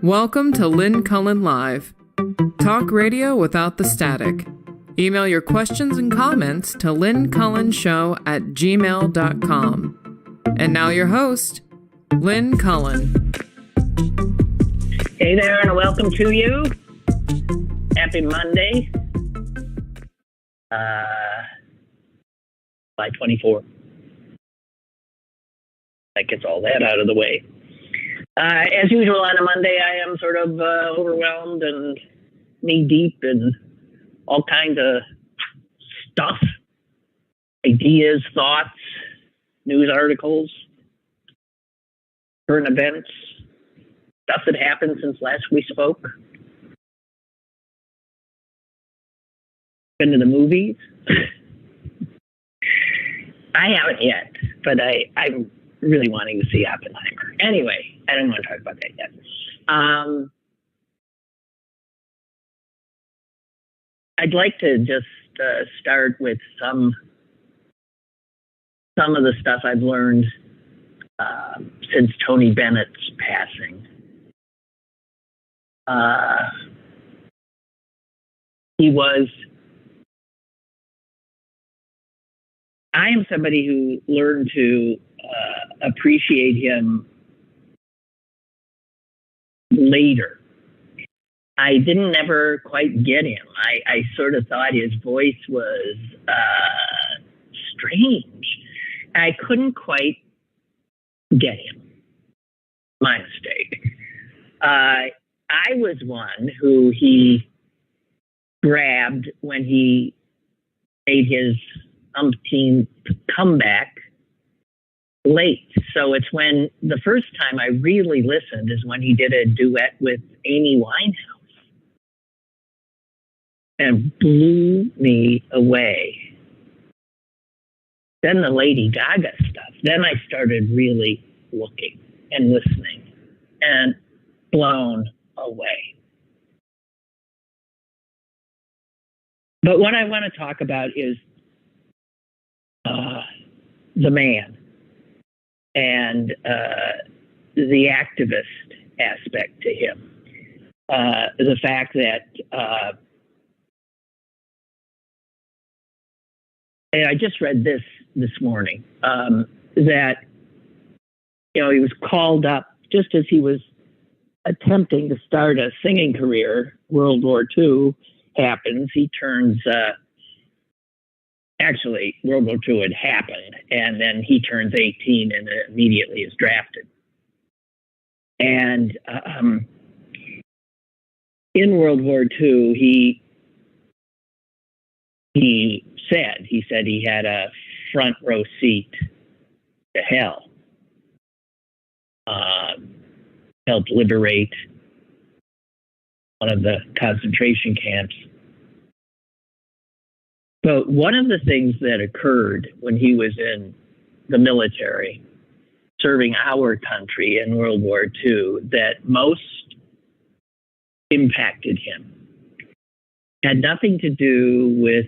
Welcome to Lynn Cullen Live. Talk radio without the static. Email your questions and comments to lynncullenshow@gmail.com. And now your host, Lynn Cullen. Hey there, and welcome to you. Happy Monday. July 24. That gets all that out of the way. As usual on a Monday, I am sort of overwhelmed and knee-deep in all kinds of stuff, ideas, thoughts, news articles, current events, stuff that happened since last we spoke. Been to the movies? I haven't yet, but I'm really wanting to see Oppenheimer. Anyway, I don't want to talk about that yet. I'd like to just start with some of the stuff I've learned since Tony Bennett's passing. I am somebody who learned to appreciate him later. I didn't ever quite get him. I sort of thought his voice was strange. I couldn't quite get him. My mistake. I was one who he grabbed when he made his umpteenth comeback late. So it's when the first time I really listened is when he did a duet with Amy Winehouse and blew me away. Then the Lady Gaga stuff. Then I started really looking and listening and blown away. But what I want to talk about is the man and the activist aspect to him. The fact that, and I just read this morning, that, he was called up just as he was attempting to start a singing career. World War II happens. He turns, actually, World War II had happened, and then he turns 18 and immediately is drafted. And in World War II, he said he had a front row seat to hell. Helped liberate one of the concentration camps. But one of the things that occurred when he was in the military, serving our country in World War II, that most impacted him had nothing to do with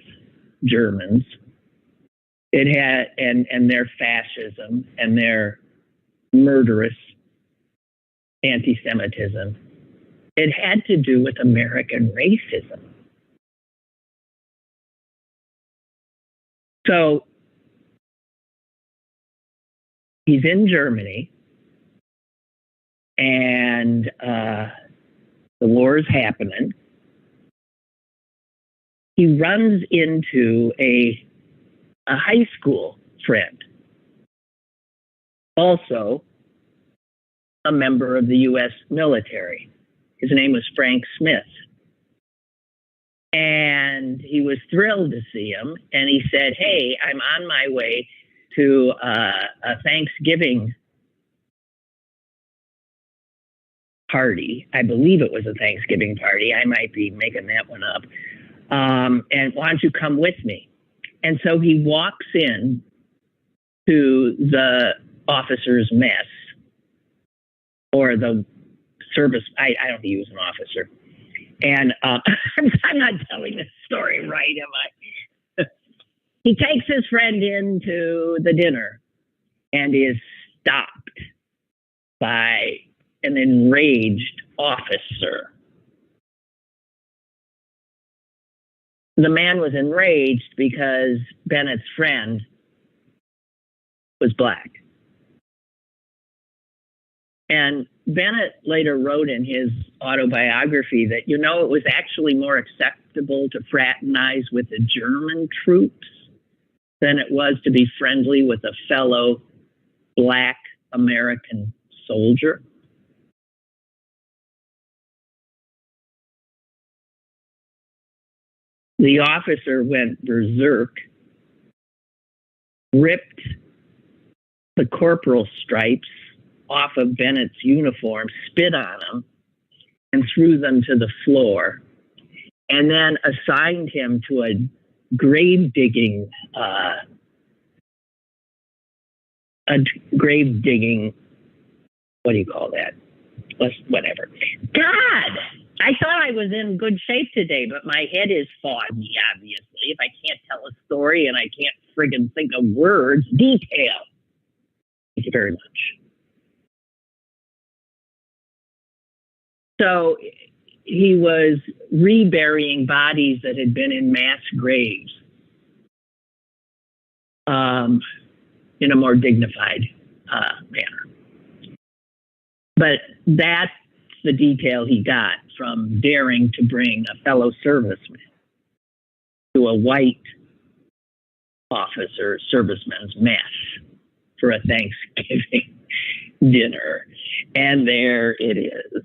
Germans. It had and their fascism and their murderous anti-Semitism. It had to do with American racism. So he's in Germany, and the war is happening. He runs into a high school friend, also a member of the U.S. military. His name was Frank Smith. And he was thrilled to see him. And he said, hey, I'm on my way to a Thanksgiving party. I believe it was a Thanksgiving party. I might be making that one up. And why don't you come with me? And so he walks in to the officer's mess, or the service. I don't think he was an officer. And I'm not telling this story right, am I? He takes his friend into the dinner and is stopped by an enraged officer. The man was enraged because Bennett's friend was black. And Bennett later wrote in his autobiography that, it was actually more acceptable to fraternize with the German troops than it was to be friendly with a fellow black American soldier. The officer went berserk, ripped the corporal stripes off of Bennett's uniform, spit on them, and threw them to the floor, and then assigned him to a grave digging, what do you call that? Whatever. God, I thought I was in good shape today, but my head is foggy, obviously. If I can't tell a story and I can't friggin' think of words, detail. Thank you very much. So he was reburying bodies that had been in mass graves in a more dignified manner. But that's the detail he got from daring to bring a fellow serviceman to a white serviceman's mess for a Thanksgiving dinner. And there it is.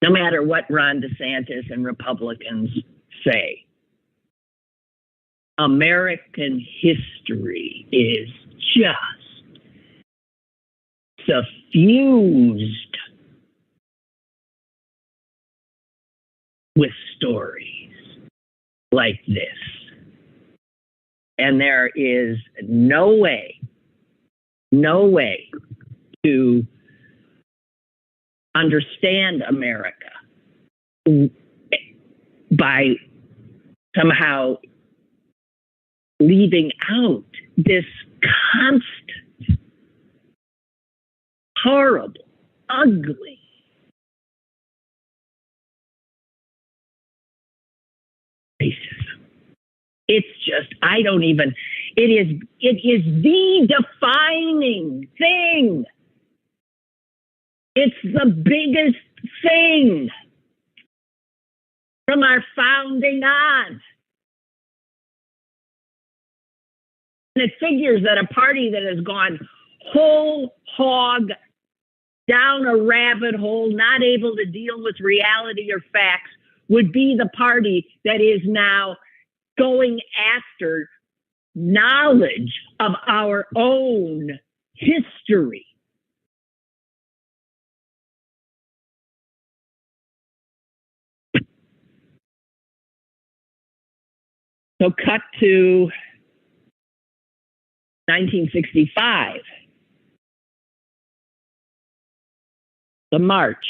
No matter what Ron DeSantis and Republicans say, American history is just suffused with stories like this. And there is no way to understand America by somehow leaving out this constant, horrible, ugly racism. It's just, it is the defining thing. It's the biggest thing from our founding on. And it figures that a party that has gone whole hog down a rabbit hole, not able to deal with reality or facts, would be the party that is now going after knowledge of our own history. So cut to 1965. The march,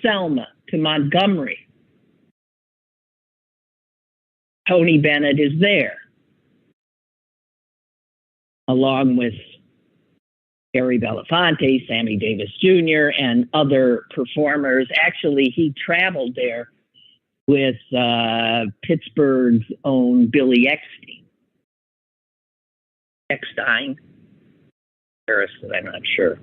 Selma to Montgomery. Tony Bennett is there, along with Harry Belafonte, Sammy Davis Jr., and other performers. Actually, he traveled there with Pittsburgh's own Billy Eckstein. Harrison, I'm not sure.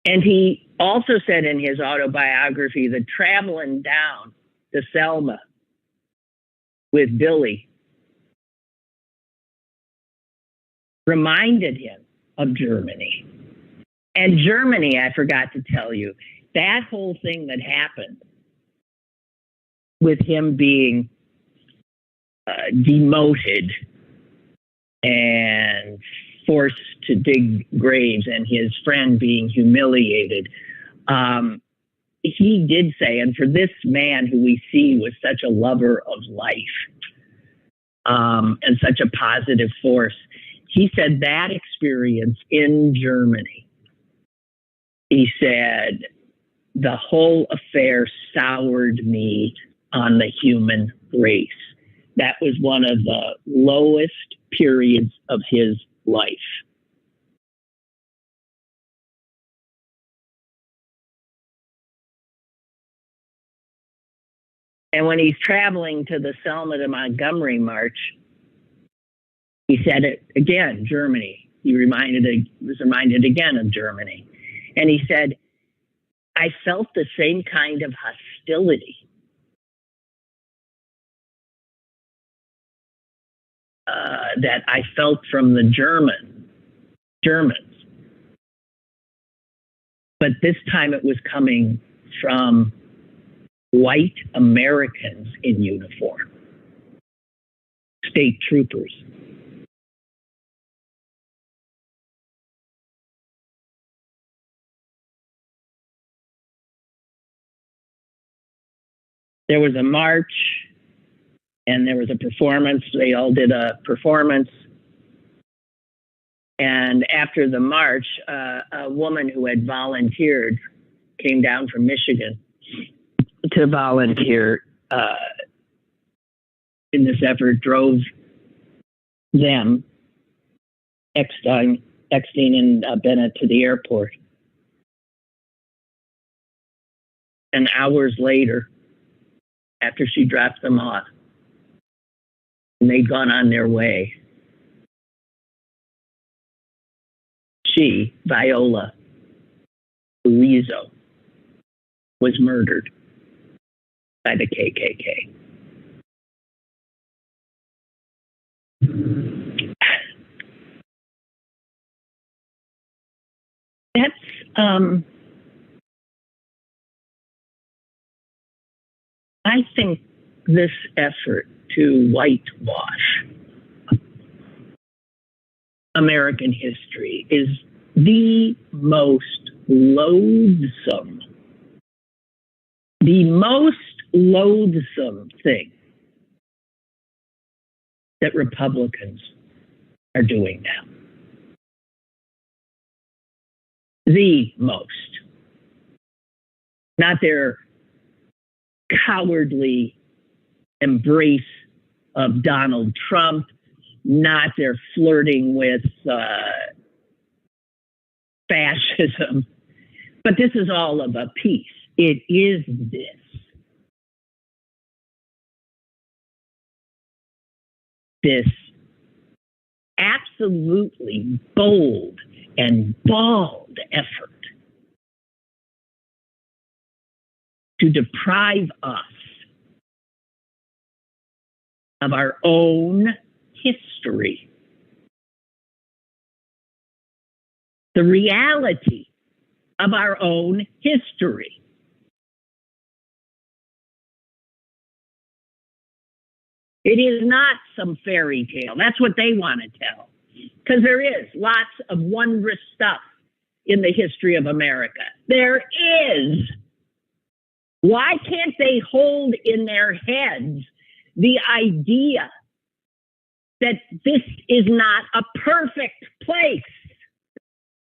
And he also said in his autobiography that traveling down to Selma with Billy reminded him of Germany. And Germany, I forgot to tell you, that whole thing that happened with him being demoted and forced to dig graves and his friend being humiliated, he did say, and for this man who we see was such a lover of life and such a positive force, he said that experience in Germany, he said, the whole affair soured me on the human race. That was one of the lowest periods of his life. And when he's traveling to the Selma to Montgomery march, he said it again, Germany. He was reminded again of Germany. And he said, I felt the same kind of hostility that I felt from the Germans. But this time it was coming from white Americans in uniform, state troopers. There was a march and there was a performance. They all did a performance. And after the march, a woman who had volunteered came down from Michigan to volunteer in this effort, drove them, Eckstein and Bennett, to the airport. And hours later, after she dropped them off, and they'd gone on their way, she, Viola Luizzo, was murdered by the KKK. That's, I think this effort to whitewash American history is the most loathsome thing that Republicans are doing now. The most. Not their cowardly embrace of Donald Trump, not their flirting with fascism, but this is all of a piece. It is this absolutely bold and bald effort to deprive us of our own history. The reality of our own history. It is not some fairy tale. That's what they want to tell. Because there is lots of wondrous stuff in the history of America. There is. Why can't they hold in their heads the idea that this is not a perfect place?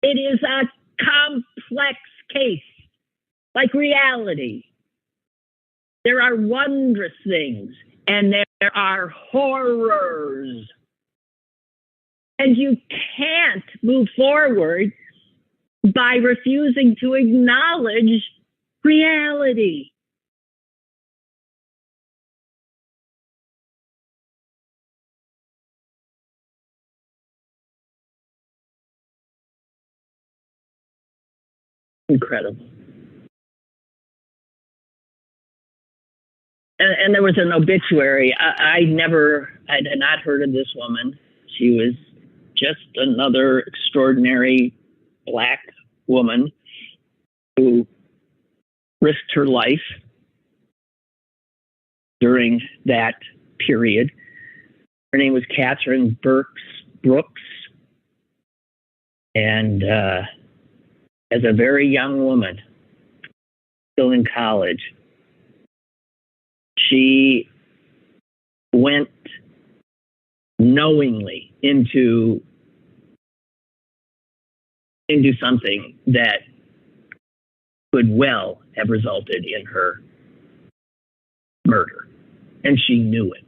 It is a complex case, like reality. There are wondrous things, and there are horrors. And you can't move forward by refusing to acknowledge reality. Incredible. And there was an obituary. I had not heard of this woman. She was just another extraordinary Black woman who risked her life during that period. Her name was Catherine Brooks. And as a very young woman, still in college, she went knowingly into something that could well have resulted in her murder. And she knew it.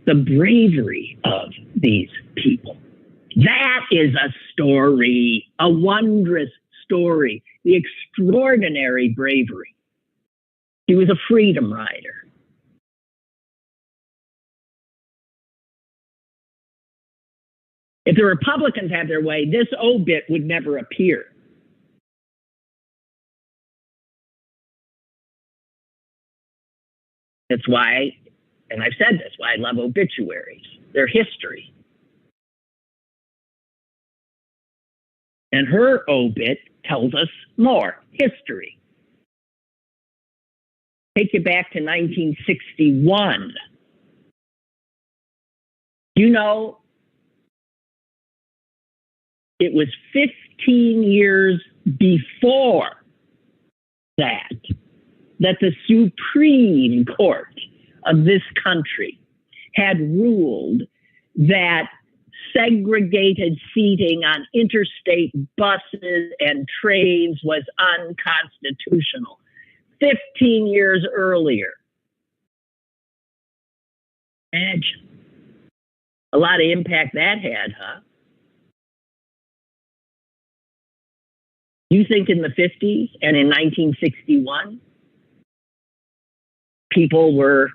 the bravery of these people. That is a story, a wondrous story, the extraordinary bravery. He was a freedom rider. If the Republicans had their way, this obit would never appear. That's why, and I've said this, why I love obituaries. They're history. And her obit tells us more history. Take you back to 1961. You know, it was 15 years before that the Supreme Court of this country had ruled that segregated seating on interstate buses and trains was unconstitutional. 15 years earlier. Imagine. A lot of impact that had, huh? You think in the 50s and in 1961, people were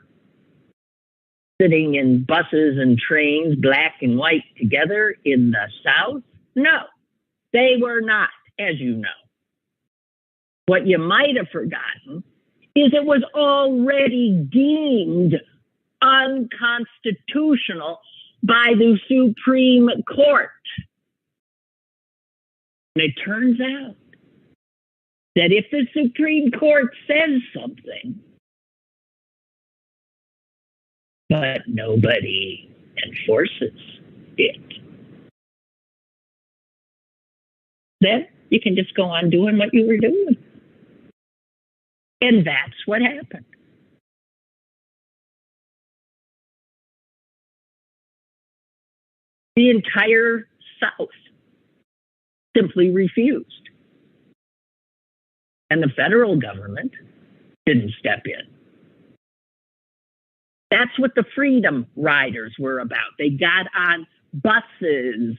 sitting in buses and trains, black and white together in the South? No, they were not, as you know. What you might have forgotten is it was already deemed unconstitutional by the Supreme Court. And it turns out that if the Supreme Court says something, but nobody enforces it, then you can just go on doing what you were doing. And that's what happened. The entire South simply refused. And the federal government didn't step in. That's what the Freedom Riders were about. They got on buses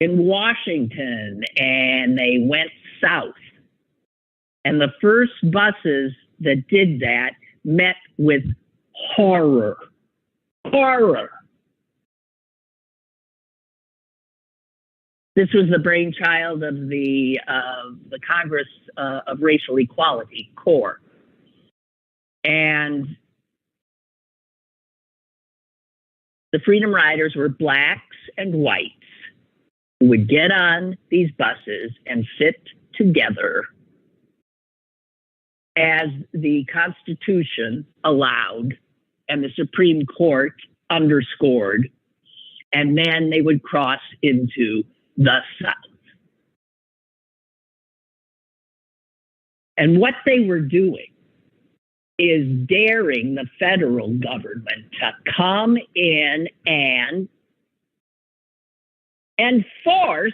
in Washington and they went south. And the first buses that did that met with horror. Horror. This was the brainchild of the Congress of Racial Equality, CORE. And the Freedom Riders were blacks and whites who would get on these buses and sit together as the Constitution allowed and the Supreme Court underscored, and then they would cross into the South. And what they were doing is daring the federal government to come in and enforce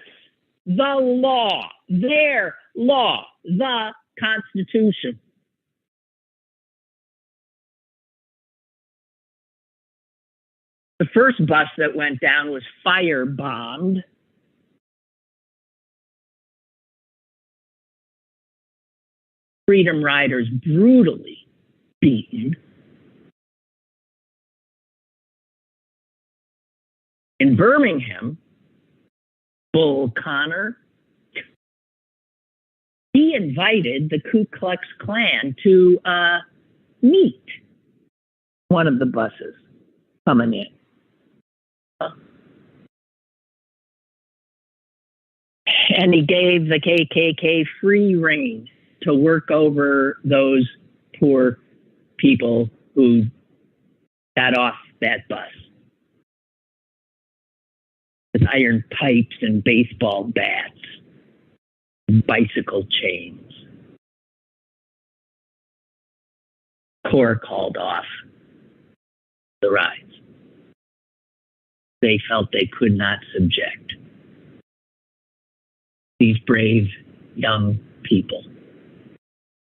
the law, their law, the Constitution. The first bus that went down was firebombed. Freedom Riders brutally beaten. In Birmingham, Bull Connor, he invited the Ku Klux Klan to meet one of the buses coming in. And he gave the KKK free rein to work over those poor people who got off that bus with iron pipes and baseball bats, and bicycle chains. CORE called off the rides. They felt they could not subject these brave young people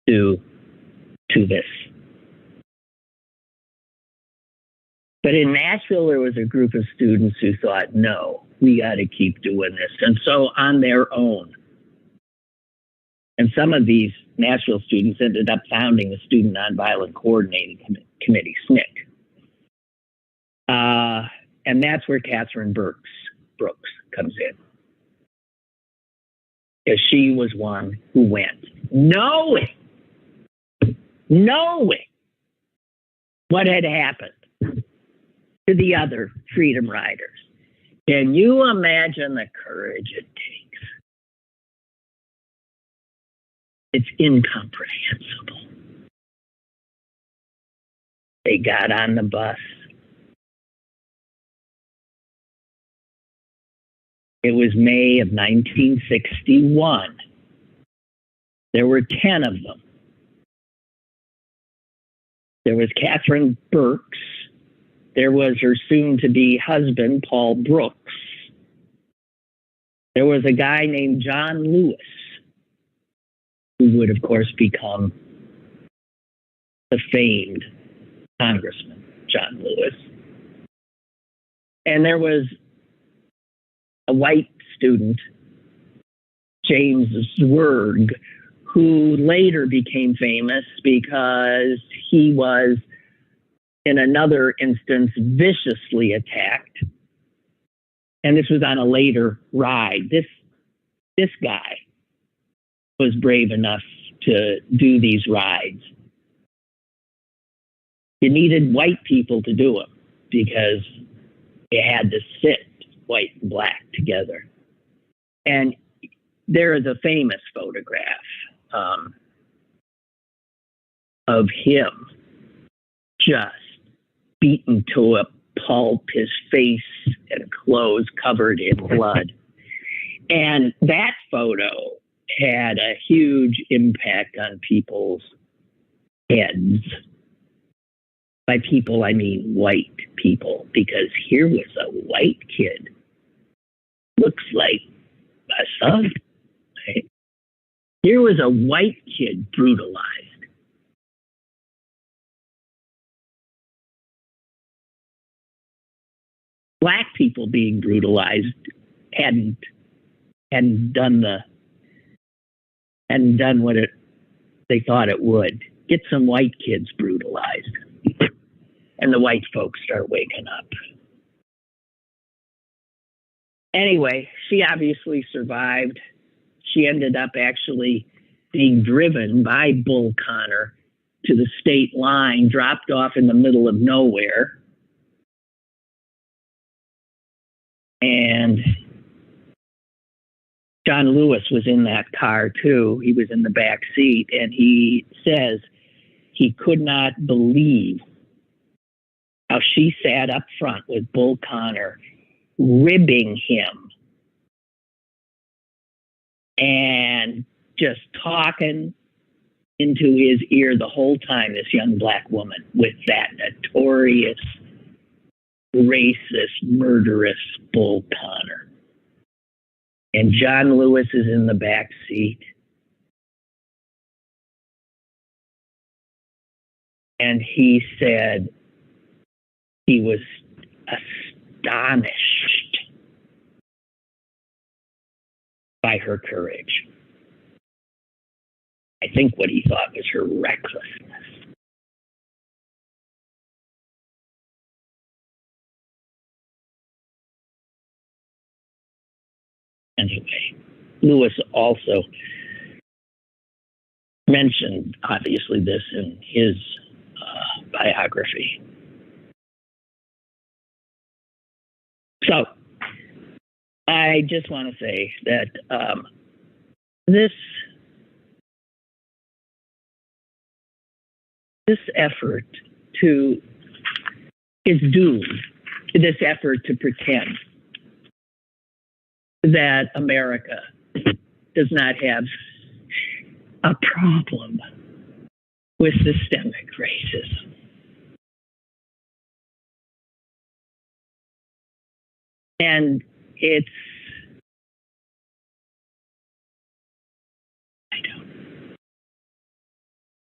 to this. But in Nashville, there was a group of students who thought, no, we got to keep doing this. And so on their own. And some of these Nashville students ended up founding the Student Nonviolent Coordinating Committee, SNCC. And that's where Catherine Brooks comes in. Because she was one who went, knowing what had happened to the other freedom riders. Can you imagine the courage it takes? It's incomprehensible. They got on the bus. It was May of 1961. There were 10 of them. There was Catherine Brooks. There was her soon-to-be husband, Paul Brooks. There was a guy named John Lewis, who would, of course, become the famed Congressman, John Lewis. And there was a white student, James Zwerg, who later became famous because he was, in another instance, viciously attacked. And this was on a later ride. This guy was brave enough to do these rides. You needed white people to do them because you had to sit white and black together. And there is a famous photograph of him just beaten to a pulp, his face and clothes covered in blood. And that photo had a huge impact on people's heads. By people, I mean white people, because here was a white kid. Looks like my son. Right? Here was a white kid brutalized. Black people being brutalized hadn't done what they thought it would. Get some white kids brutalized. And the white folks start waking up. Anyway, she obviously survived. She ended up actually being driven by Bull Connor to the state line, dropped off in the middle of nowhere. And John Lewis was in that car too. He was in the back seat, and he says he could not believe how she sat up front with Bull Connor, ribbing him and just talking into his ear the whole time, this young black woman with that notorious, racist, murderous Bull Connor. And John Lewis is in the back seat. And he said he was astonished by her courage. I think what he thought was her recklessness. Anyway, Lewis also mentioned, obviously, this in his biography. So, I just want to say that this effort is doomed. This effort to pretend that America does not have a problem with systemic racism. And it's,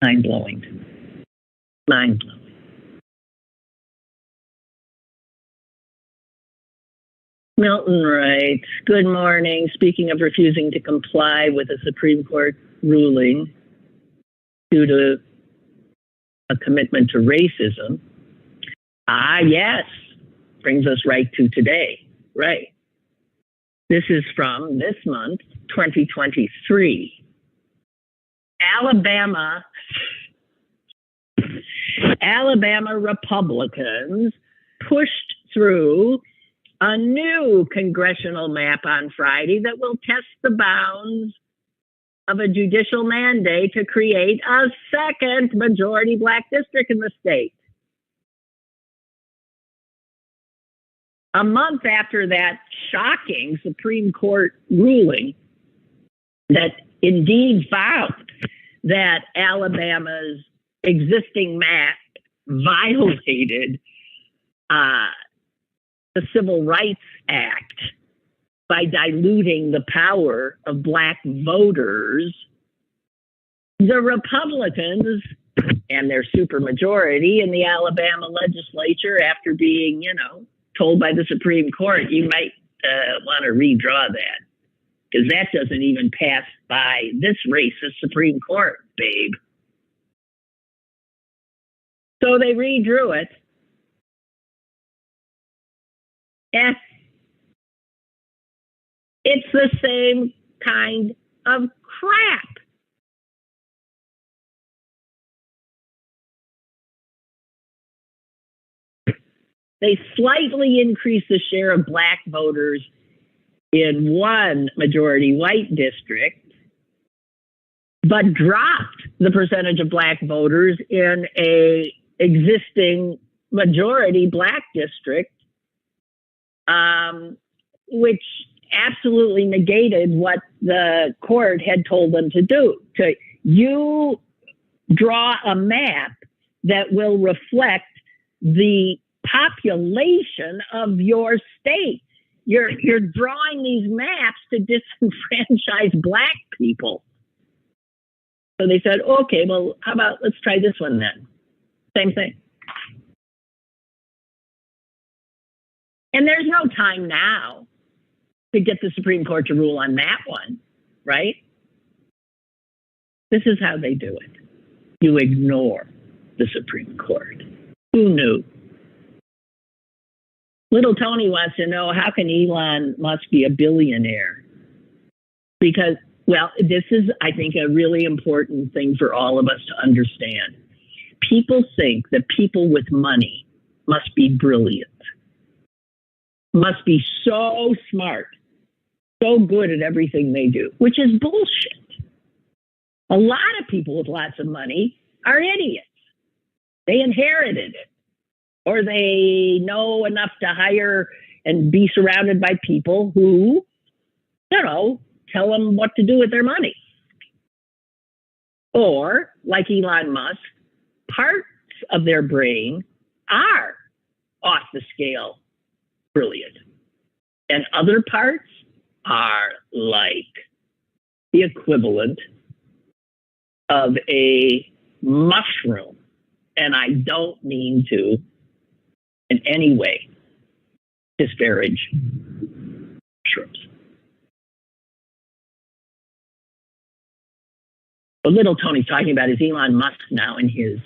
mind-blowing to me. Mind-blowing. Milton writes, good morning. Speaking of refusing to comply with a Supreme Court ruling due to a commitment to racism. Yes. Brings us right to today. Right. This is from this month, 2023. Alabama Republicans pushed through a new congressional map on Friday that will test the bounds of a judicial mandate to create a second majority black district in the state. A month after that shocking Supreme Court ruling that indeed found that Alabama's existing map violated the Civil Rights Act by diluting the power of black voters, the Republicans and their supermajority in the Alabama legislature, after being, told by the Supreme Court, you might want to redraw that, because that doesn't even pass by this racist Supreme Court, babe. So they redrew it. It's the same kind of crap. They slightly increased the share of black voters in one majority white district, but dropped the percentage of black voters in a existing majority black district, which absolutely negated what the court had told them to do. You draw a map that will reflect the population of your state. You're drawing these maps to disenfranchise black people. So they said, okay, well, how about let's try this one then? Same thing. And there's no time now to get the Supreme Court to rule on that one, right? This is how they do it. You ignore the Supreme Court. Who knew? Little Tony wants to know, how can Elon Musk be a billionaire? Because, well, this is, I think, a really important thing for all of us to understand. People think that people with money must be brilliant, must be so smart, so good at everything they do, which is bullshit. A lot of people with lots of money are idiots. They inherited it, or they know enough to hire and be surrounded by people who, tell them what to do with their money. Or, like Elon Musk, parts of their brain are off the scale brilliant. And other parts are like the equivalent of a mushroom. And I don't mean to in any way disparage mushrooms. What little Tony's talking about is Elon Musk now in his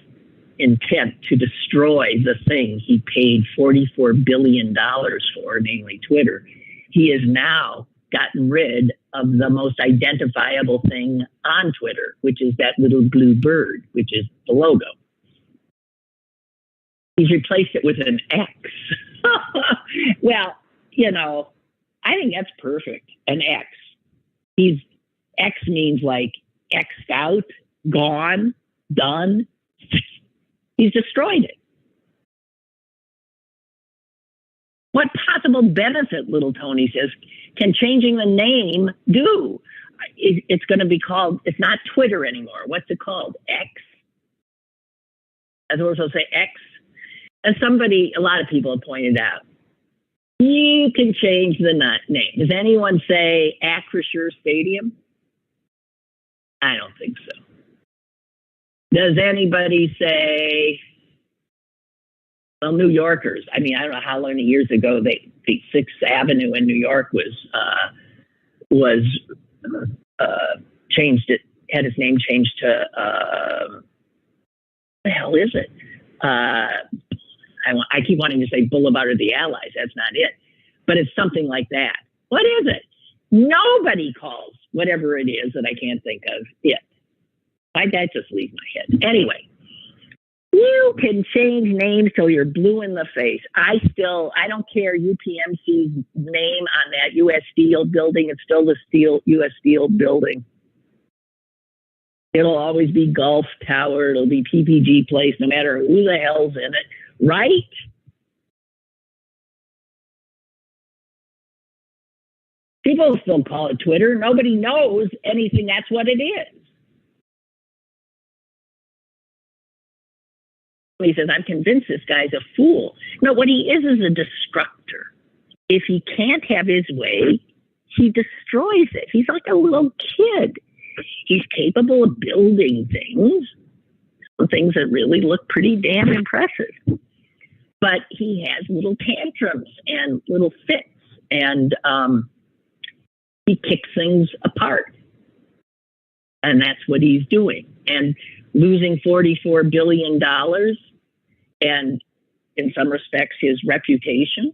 intent to destroy the thing he paid $44 billion for, namely Twitter. He has now gotten rid of the most identifiable thing on Twitter, which is that little blue bird, which is the logo. He's replaced it with an X. Well, I think that's perfect. An X. X means like X'd out, gone, done. He's destroyed it. What possible benefit, little Tony says, can changing the name do? It's going to be called, it's not Twitter anymore. What's it called? X? As opposed to say X. As a lot of people have pointed out, you can change the name. Does anyone say Acrisure Stadium? I don't think so. Does anybody say well, New Yorkers. I mean, I don't know how many years ago the 6th Avenue in New York was changed. It had its name changed to what the hell is it? I keep wanting to say Boulevard of the Allies. That's not it, but it's something like that. What is it? Nobody calls whatever it is that I can't think of it. Why'd that just leave my head? Anyway, you can change names till you're blue in the face. I don't care UPMC's name on that U.S. Steel building. It's still the U.S. Steel building. It'll always be Gulf Tower. It'll be PPG Place, no matter who the hell's in it. Right? People still call it Twitter. Nobody knows anything. That's what it is. He says, I'm convinced this guy's a fool. No, what he is a destructor. If he can't have his way, he destroys it. He's like a little kid. He's capable of building things, some things that really look pretty damn impressive. But he has little tantrums and little fits, and he kicks things apart. And that's what he's doing. And losing $44 billion and, in some respects, his reputation,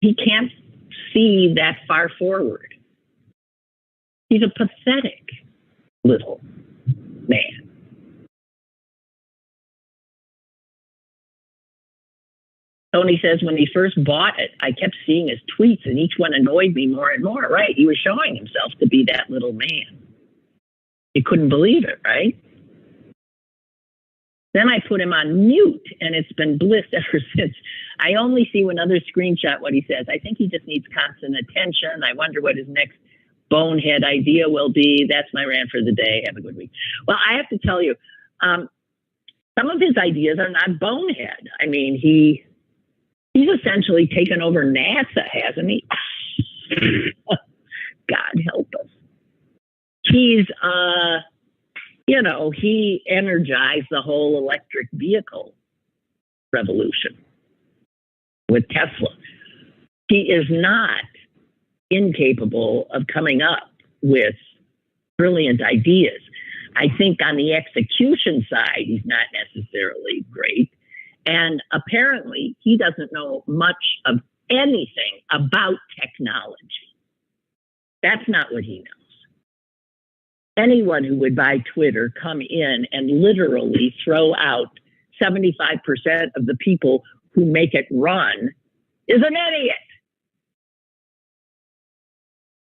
he can't see that far forward. He's a pathetic little man. Tony says, when he first bought it, I kept seeing his tweets, and each one annoyed me more and more. Right, he was showing himself to be that little man. You couldn't believe it, right? Then I put him on mute, and it's been bliss ever since. I only see one other screenshot what he says. I think he just needs constant attention. I wonder what his next bonehead idea will be. That's my rant for the day. Have a good week. Well, I have to tell you, some of his ideas are not bonehead. I mean, he's essentially taken over NASA, hasn't he? God help us. He's, he energized the whole electric vehicle revolution with Tesla. He is not incapable of coming up with brilliant ideas. I think on the execution side, he's not necessarily great. And apparently, he doesn't know much of anything about technology. That's not what he knows. Anyone who would buy Twitter come in and literally throw out 75% of the people who make it run is an idiot.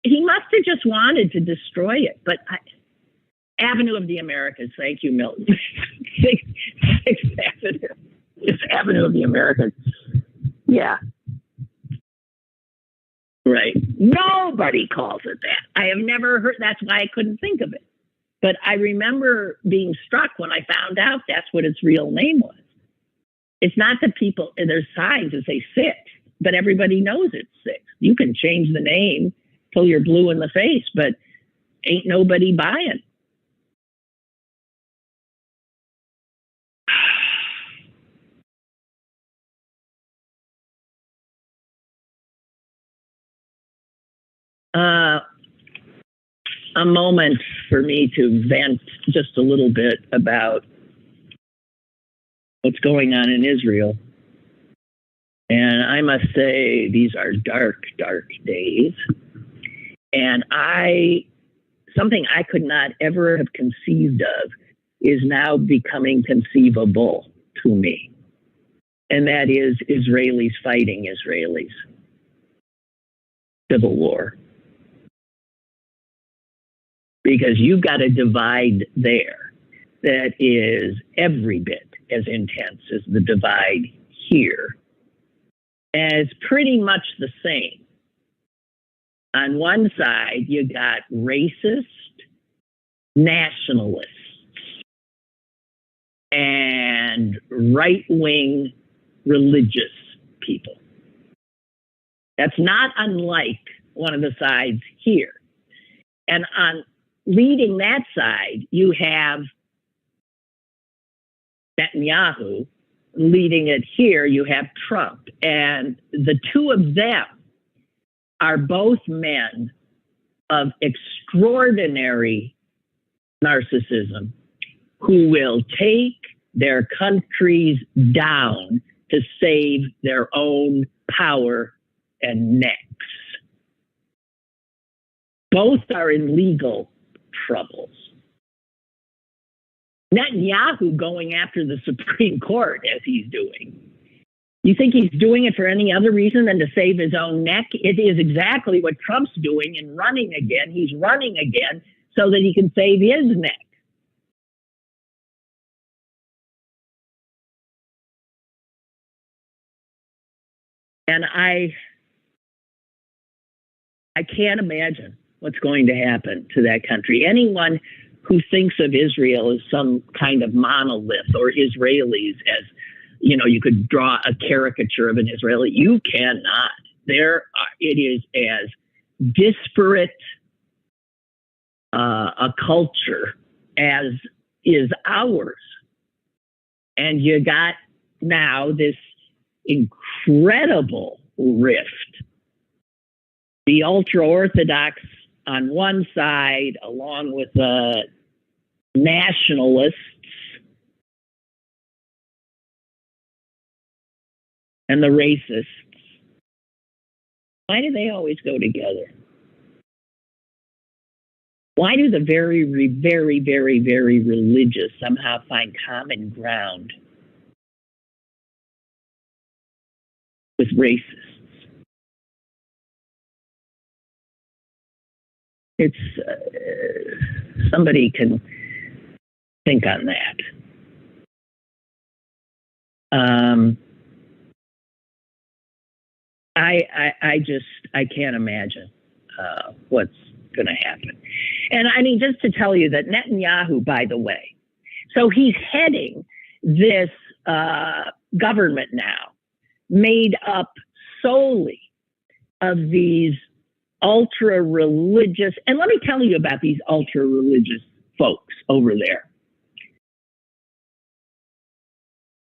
He must have just wanted to destroy it. But Avenue of the Americas, thank you, Milton. Sixth Avenue. It's Avenue of the Americas. Yeah. Right. Nobody calls it that. I have never heard. That's why I couldn't think of it. But I remember being struck when I found out that's what its real name was. It's not that people, there's signs that say 6, but everybody knows it's 6. You can change the name till you're blue in the face, but ain't nobody buying. A moment for me to vent just a little bit about what's going on in Israel. And I must say, these are dark, dark days. And something I could not ever have conceived of is now becoming conceivable to me. And that is Israelis fighting Israelis. Civil war. Because you've got a divide there that is every bit as intense as the divide here. And it's pretty much the same. On one side, you got racist, nationalists, and right-wing religious people. That's not unlike one of the sides here. And on leading that side, you have Netanyahu, leading it here, you have Trump. And the two of them are both men of extraordinary narcissism who will take their countries down to save their own power and necks. Both are in legal troubles. Netanyahu going after the Supreme Court as he's doing. You think he's doing it for any other reason than to save his own neck? It is exactly what Trump's doing in running again. He's running again so that he can save his neck. And I can't imagine what's going to happen to that country. Anyone who thinks of Israel as some kind of monolith, or Israelis as, you know, you could draw a caricature of an Israeli. You cannot. It is as disparate a culture as is ours. And you got now this incredible rift. The ultra-Orthodox on one side, along with the nationalists and the racists. Why do they always go together? Why do the very, very, very, very religious somehow find common ground with racists? It's somebody can think on that. I can't imagine what's going to happen. And I mean, just to tell you that Netanyahu, by the way, so he's heading this government now, made up solely of these ultra-religious, and let me tell you about these ultra-religious folks over there.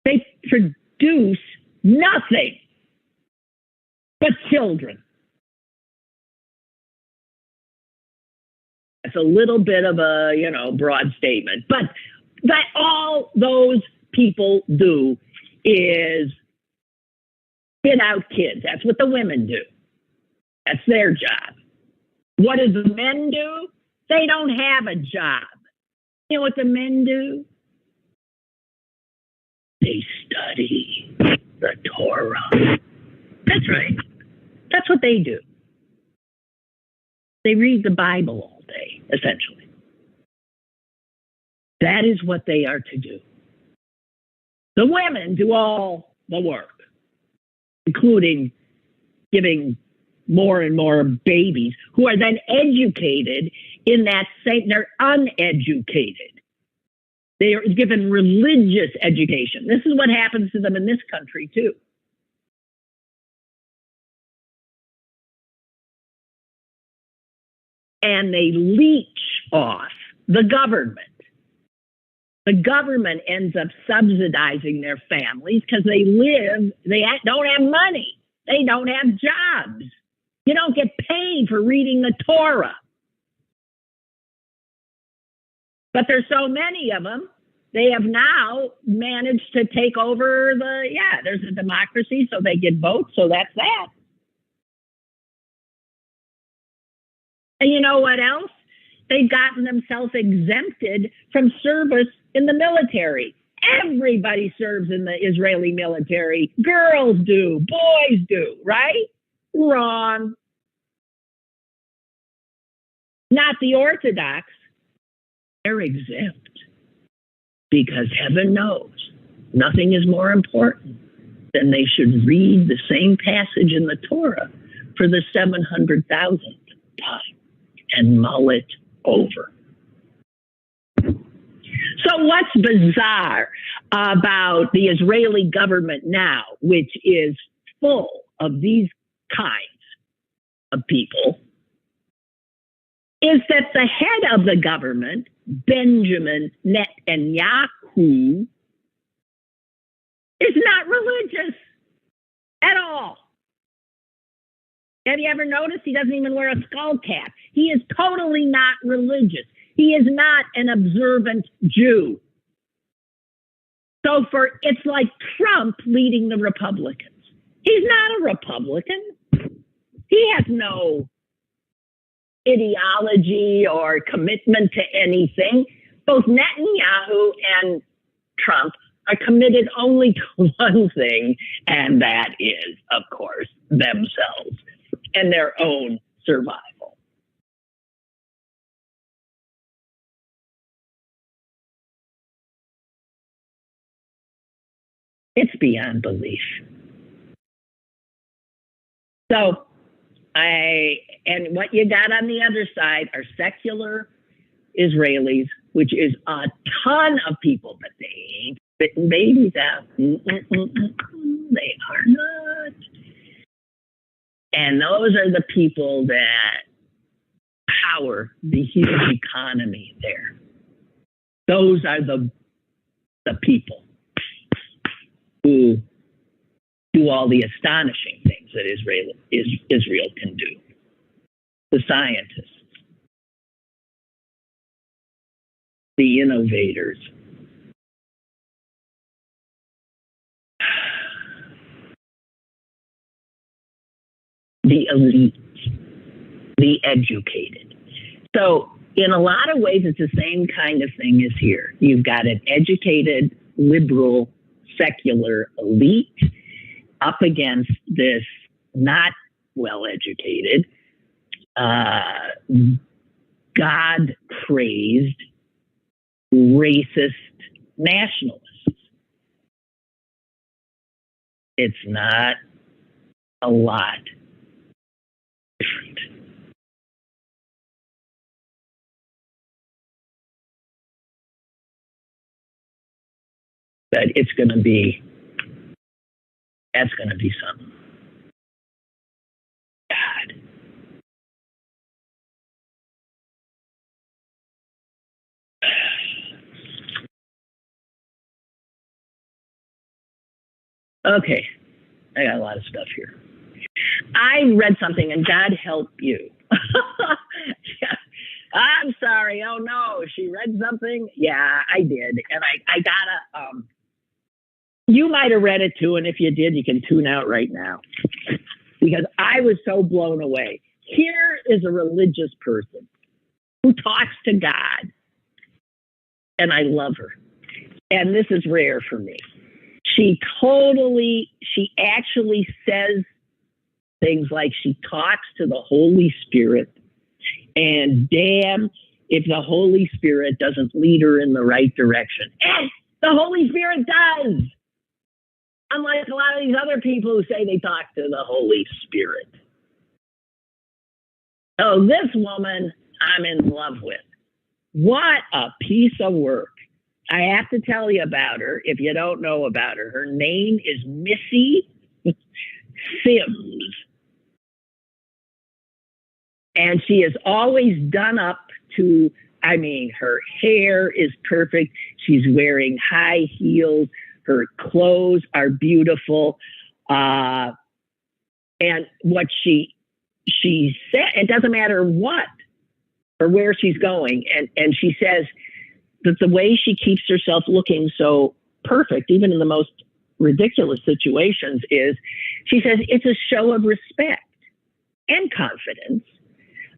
They produce nothing but children. That's a little bit of a, broad statement, but that all those people do is spit out kids. That's what the women do. That's their job. What do the men do? They don't have a job. You know what the men do? They study the Torah. That's right. That's what they do. They read the Bible all day, essentially. That is what they are to do. The women do all the work, including giving more and more babies who are then educated in that same, they're uneducated. They are given religious education. This is what happens to them in this country, too. And they leech off the government. The government ends up subsidizing their families because they don't have money. They don't have jobs. You don't get paid for reading the Torah. But there's so many of them, they have now managed to take over there's a democracy, so they get votes, so that's that. And you know what else? They've gotten themselves exempted from service in the military. Everybody serves in the Israeli military. Girls do, boys do, right? Wrong. Not the Orthodox. They're exempt because heaven knows nothing is more important than they should read the same passage in the Torah for the 700,000th time and mull it over. So what's bizarre about the Israeli government now, which is full of these kinds of people, is that the head of the government, Benjamin Netanyahu, is not religious at all. Have you ever noticed he doesn't even wear a skull cap? He is totally not religious. He is not an observant Jew. So it's like Trump leading the Republicans. He's not a Republican. He has no ideology or commitment to anything. Both Netanyahu and Trump are committed only to one thing, and that is, of course, themselves and their own survival. It's beyond belief. So, and what you got on the other side are secular Israelis, which is a ton of people, but they ain't spitting babies out. They are not. And those are the people that power the huge economy there. Those are the people who do all the astonishing things that Israel can do. The scientists, the innovators, the elite, the educated. So in a lot of ways, it's the same kind of thing as here. You've got an educated, liberal, secular elite up against this not well-educated, God-crazed, racist nationalists. It's not a lot different. But that's going to be something. God. Okay, I got a lot of stuff here. I read something, and God help you. I'm sorry. Oh no, she read something. Yeah, I did, and I gotta. You might have read it too, and if you did, you can tune out right now because I was so blown away. Here is a religious person who talks to God, and I love her. And this is rare for me. She actually says things like she talks to the Holy Spirit, and damn if the Holy Spirit doesn't lead her in the right direction. And the Holy Spirit does. Unlike a lot of these other people who say they talk to the Holy Spirit. Oh, this woman I'm in love with. What a piece of work. I have to tell you about her if you don't know about her. Her name is Missy Sims. And she is always done up to, her hair is perfect. She's wearing high heels. Her clothes are beautiful. And what she said, it doesn't matter what or where she's going. And she says that the way she keeps herself looking so perfect, even in the most ridiculous situations, is she says it's a show of respect and confidence.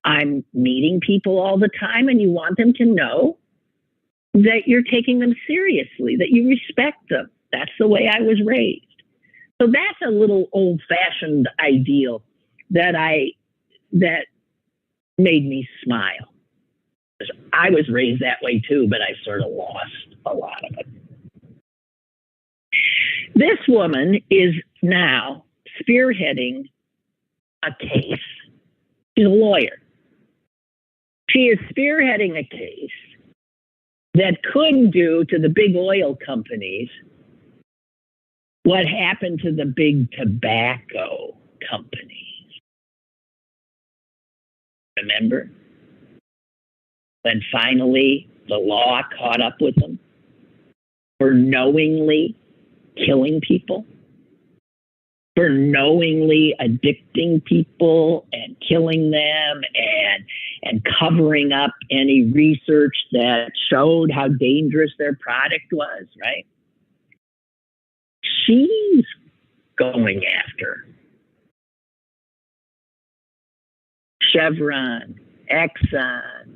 I'm meeting people all the time, and you want them to know that you're taking them seriously, that you respect them. That's the way I was raised. So that's a little old-fashioned ideal that made me smile. I was raised that way too, but I sort of lost a lot of it. This woman is now spearheading a case. She's a lawyer. She is spearheading a case that could do to the big oil companies what happened to the big tobacco companies. Remember? When finally the law caught up with them for knowingly killing people, for knowingly addicting people and killing them and covering up any research that showed how dangerous their product was, right? She's going after Chevron, Exxon,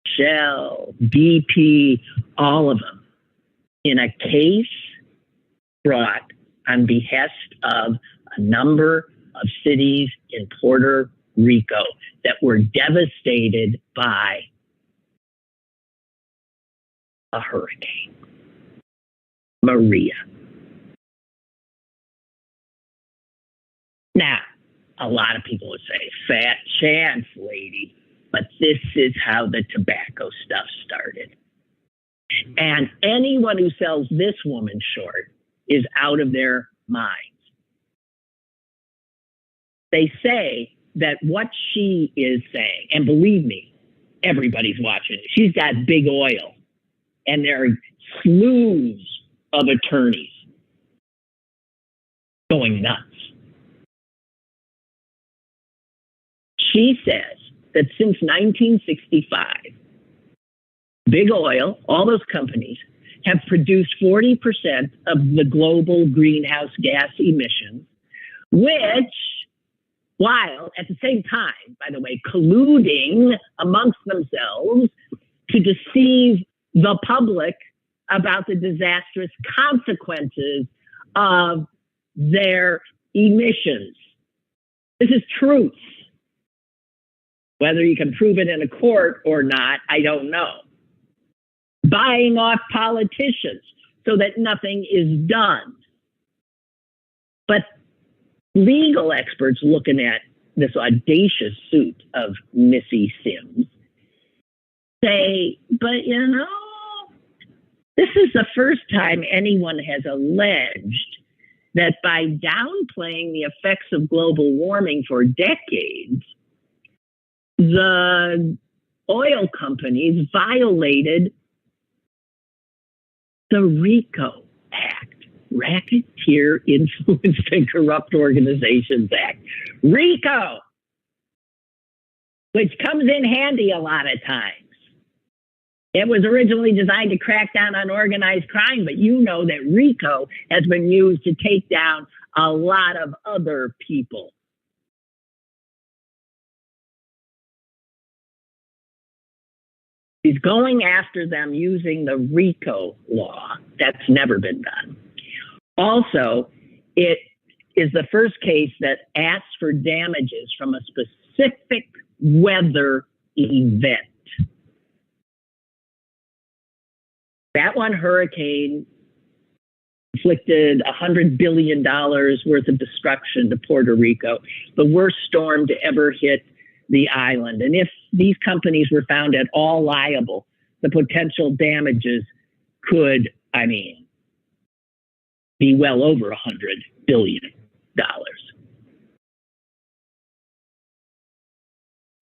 Shell, BP, all of them, in a case brought on behest of a number of cities in Puerto Rico that were devastated by a hurricane, Maria. Now, a lot of people would say, fat chance, lady, but this is how the tobacco stuff started. And anyone who sells this woman short is out of their minds. They say that what she is saying, and believe me, everybody's watching it. She's got big oil, and there are slews of attorneys going nuts. She says that since 1965, big oil, all those companies, have produced 40% of the global greenhouse gas emissions, which, while at the same time, by the way, colluding amongst themselves to deceive the public about the disastrous consequences of their emissions. This is truth. Whether you can prove it in a court or not, I don't know. Buying off politicians so that nothing is done. But legal experts looking at this audacious suit of Missy Sims say, but you know, this is the first time anyone has alleged that by downplaying the effects of global warming for decades, the oil companies violated the RICO Act, Racketeer Influenced and Corrupt Organizations Act. RICO, which comes in handy a lot of times. It was originally designed to crack down on organized crime, but you know that RICO has been used to take down a lot of other people. He's going after them using the RICO law. That's never been done. Also, it is the first case that asks for damages from a specific weather event. That one hurricane inflicted $100 billion worth of destruction to Puerto Rico, the worst storm to ever hit the island. And if these companies were found at all liable, the potential damages could, be well over $100 billion.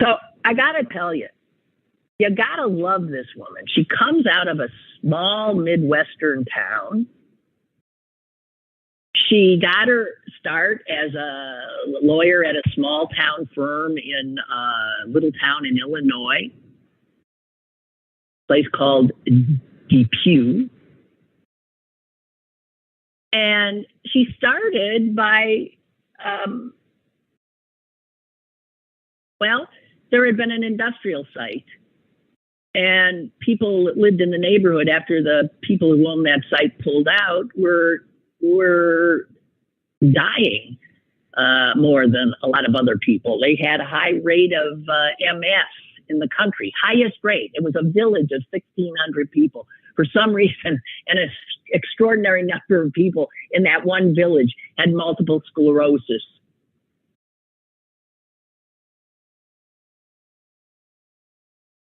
So I gotta tell you, you gotta love this woman. She comes out of a small Midwestern town. She got her start as a lawyer at a small town firm in a little town in Illinois, a place called Depew. And she started by, there had been an industrial site, and people that lived in the neighborhood after the people who owned that site pulled out were dying more than a lot of other people. They had a high rate of MS in the country, highest rate. It was a village of 1,600 people. For some reason, an extraordinary number of people in that one village had multiple sclerosis.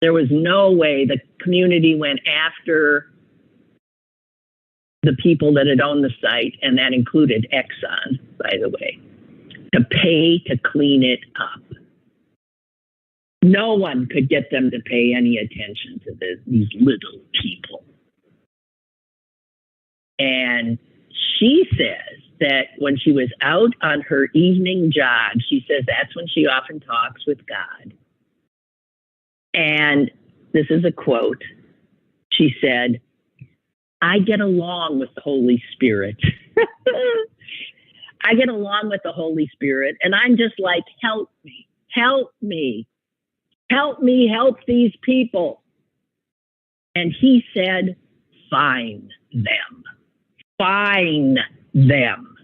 There was no way the community went after the people that had owned the site, and that included Exxon, by the way, to pay to clean it up. No one could get them to pay any attention to these little people. And she says that when she was out on her evening jog, she says that's when she often talks with God. And this is a quote. She said, I get along with the Holy Spirit. I get along with the Holy Spirit, and I'm just like, help me, help me, help me, help these people. And he said, find them. Find them.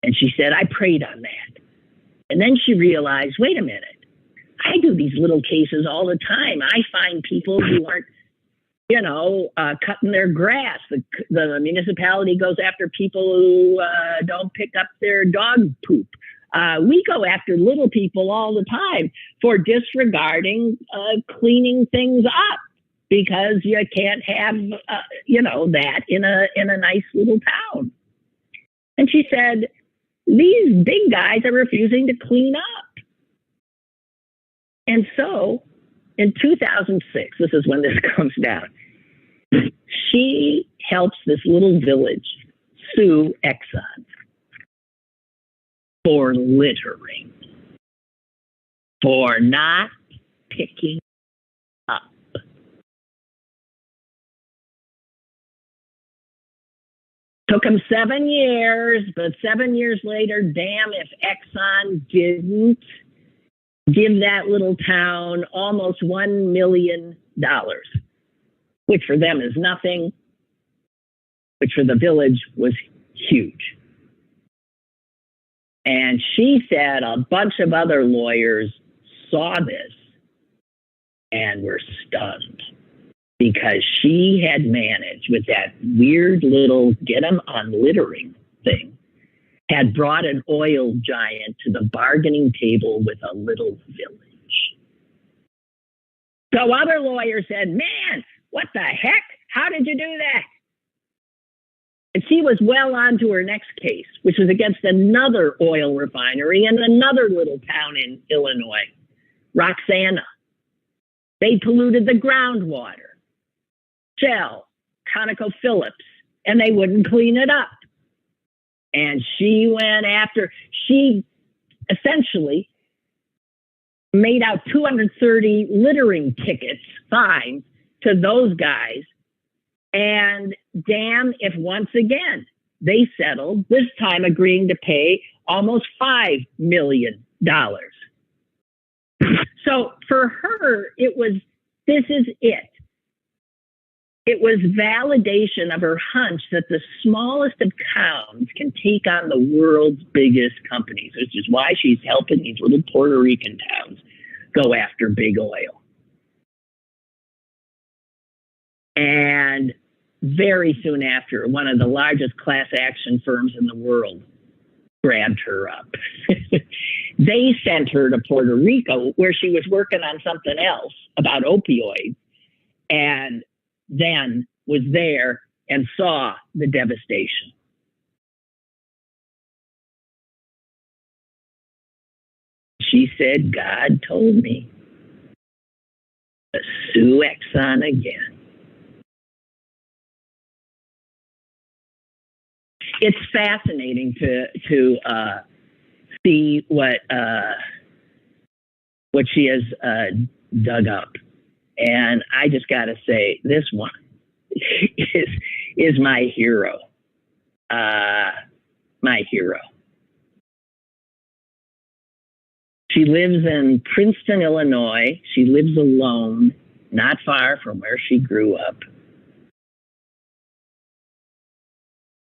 And she said, I prayed on that. And then she realized, wait a minute, I do these little cases all the time. I find people who aren't, cutting their grass. The municipality goes after people who don't pick up their dog poop. We go after little people all the time for disregarding cleaning things up, because you can't have, that in a nice little town. And she said, these big guys are refusing to clean up. And so in 2006, this is when this comes down, she helps this little village sue Exxon for littering, for not picking up. Took him 7 years, but 7 years later, damn if Exxon didn't give that little town almost $1 million, which for them is nothing, which for the village was huge. And she said a bunch of other lawyers saw this and were stunned, because she had managed with that weird little get them on littering thing, had brought an oil giant to the bargaining table with a little village. So other lawyers said, man, what the heck? How did you do that? And she was well on to her next case, which was against another oil refinery in another little town in Illinois, Roxana. They polluted the groundwater. Shell, ConocoPhillips, and they wouldn't clean it up. And she went after, she essentially made out 230 littering tickets, fines, to those guys. And damn if once again they settled, this time agreeing to pay almost $5 million. So for her, it was, this is it. It was validation of her hunch that the smallest of towns can take on the world's biggest companies, which is why she's helping these little Puerto Rican towns go after big oil. And very soon after, one of the largest class action firms in the world grabbed her up. They sent her to Puerto Rico, where she was working on something else about opioids, and then was there and saw the devastation. She said, God told me to sue Exxon again. It's fascinating to see what she has dug up. And I just got to say, this one is my hero. My hero. She lives in Princeton, Illinois. She lives alone, not far from where she grew up.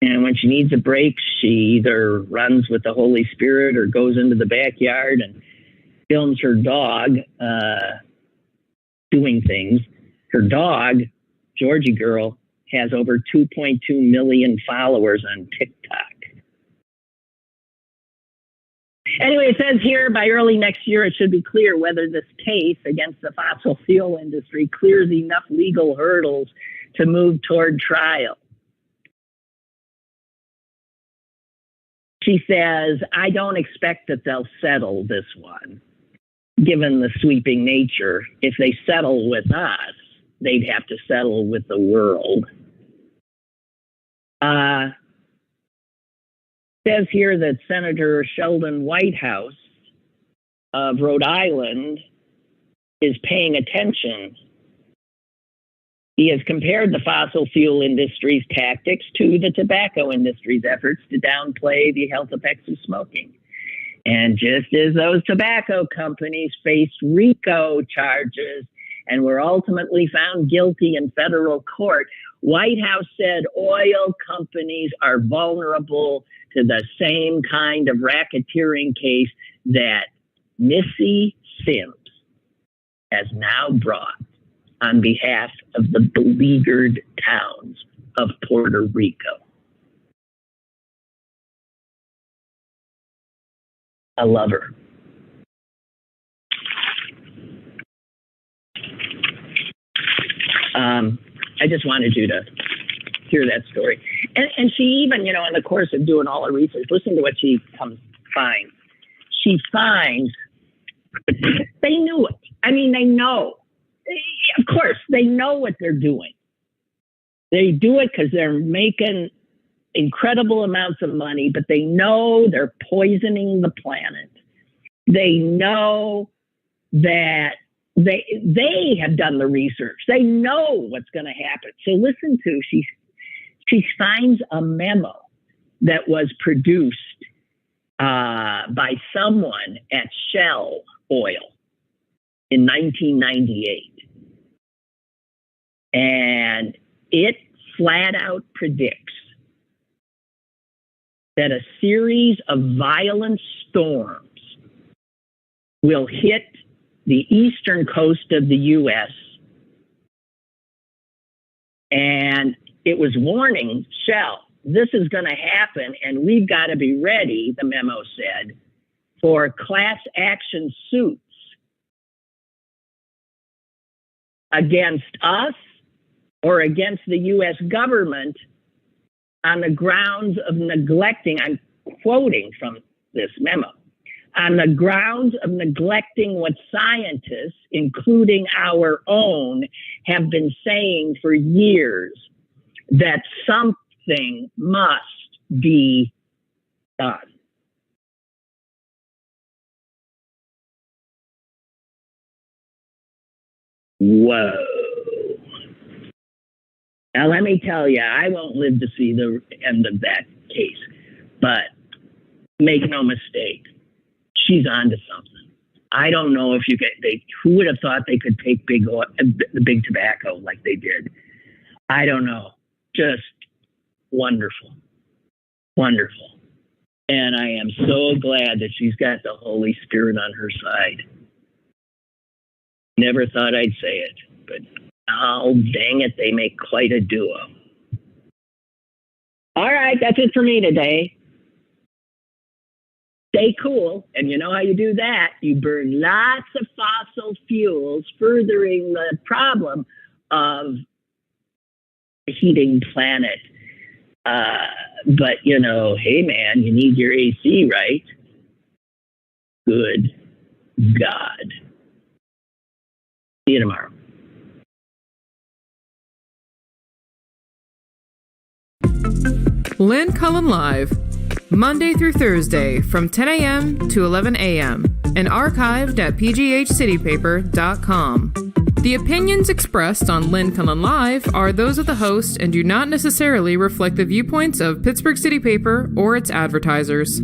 And when she needs a break, she either runs with the Holy Spirit or goes into the backyard and films her dog doing things. Her dog, Georgie Girl, has over 2.2 million followers on TikTok. Anyway, it says here, by early next year, it should be clear whether this case against the fossil fuel industry clears enough legal hurdles to move toward trial. She says, I don't expect that they'll settle this one, given the sweeping nature. If they settle with us, they'd have to settle with the world. Says here that Senator Sheldon Whitehouse of Rhode Island is paying attention. He has compared the fossil fuel industry's tactics to the tobacco industry's efforts to downplay the health effects of smoking. And just as those tobacco companies faced RICO charges and were ultimately found guilty in federal court, Whitehouse said oil companies are vulnerable to the same kind of racketeering case that Missy Sims has now brought on behalf of the beleaguered towns of Puerto Rico. I love her. I just wanted you to hear that story. And she even, in the course of doing all her research, listen to what she finds. She finds they knew it. I mean, they know. Of course, they know what they're doing. They do it because they're making incredible amounts of money, but they know they're poisoning the planet. They know that they have done the research. They know what's going to happen. So listen to, she finds a memo that was produced by someone at Shell Oil in 1998. And it flat out predicts that a series of violent storms will hit the eastern coast of the U.S. And it was warning Shell, this is going to happen and we've got to be ready, the memo said, for class action suits against us or against the U.S. government on the grounds of neglecting, I'm quoting from this memo, on the grounds of neglecting what scientists, including our own, have been saying for years, that something must be done. Whoa. Now, let me tell you, I won't live to see the end of that case, but make no mistake, she's onto something. I don't know if who would have thought they could take the big tobacco like they did? I don't know. Just wonderful. Wonderful. And I am so glad that she's got the Holy Spirit on her side. Never thought I'd say it, but oh, dang it, they make quite a duo. All right, that's it for me today. Stay cool, and you know how you do that? You burn lots of fossil fuels, furthering the problem of the heating planet. But, hey, man, you need your AC, right? Good God. See you tomorrow. Lynn Cullen Live, Monday through Thursday from 10 a.m. to 11 a.m. and archived at pghcitypaper.com. The opinions expressed on Lynn Cullen Live are those of the host and do not necessarily reflect the viewpoints of Pittsburgh City Paper or its advertisers.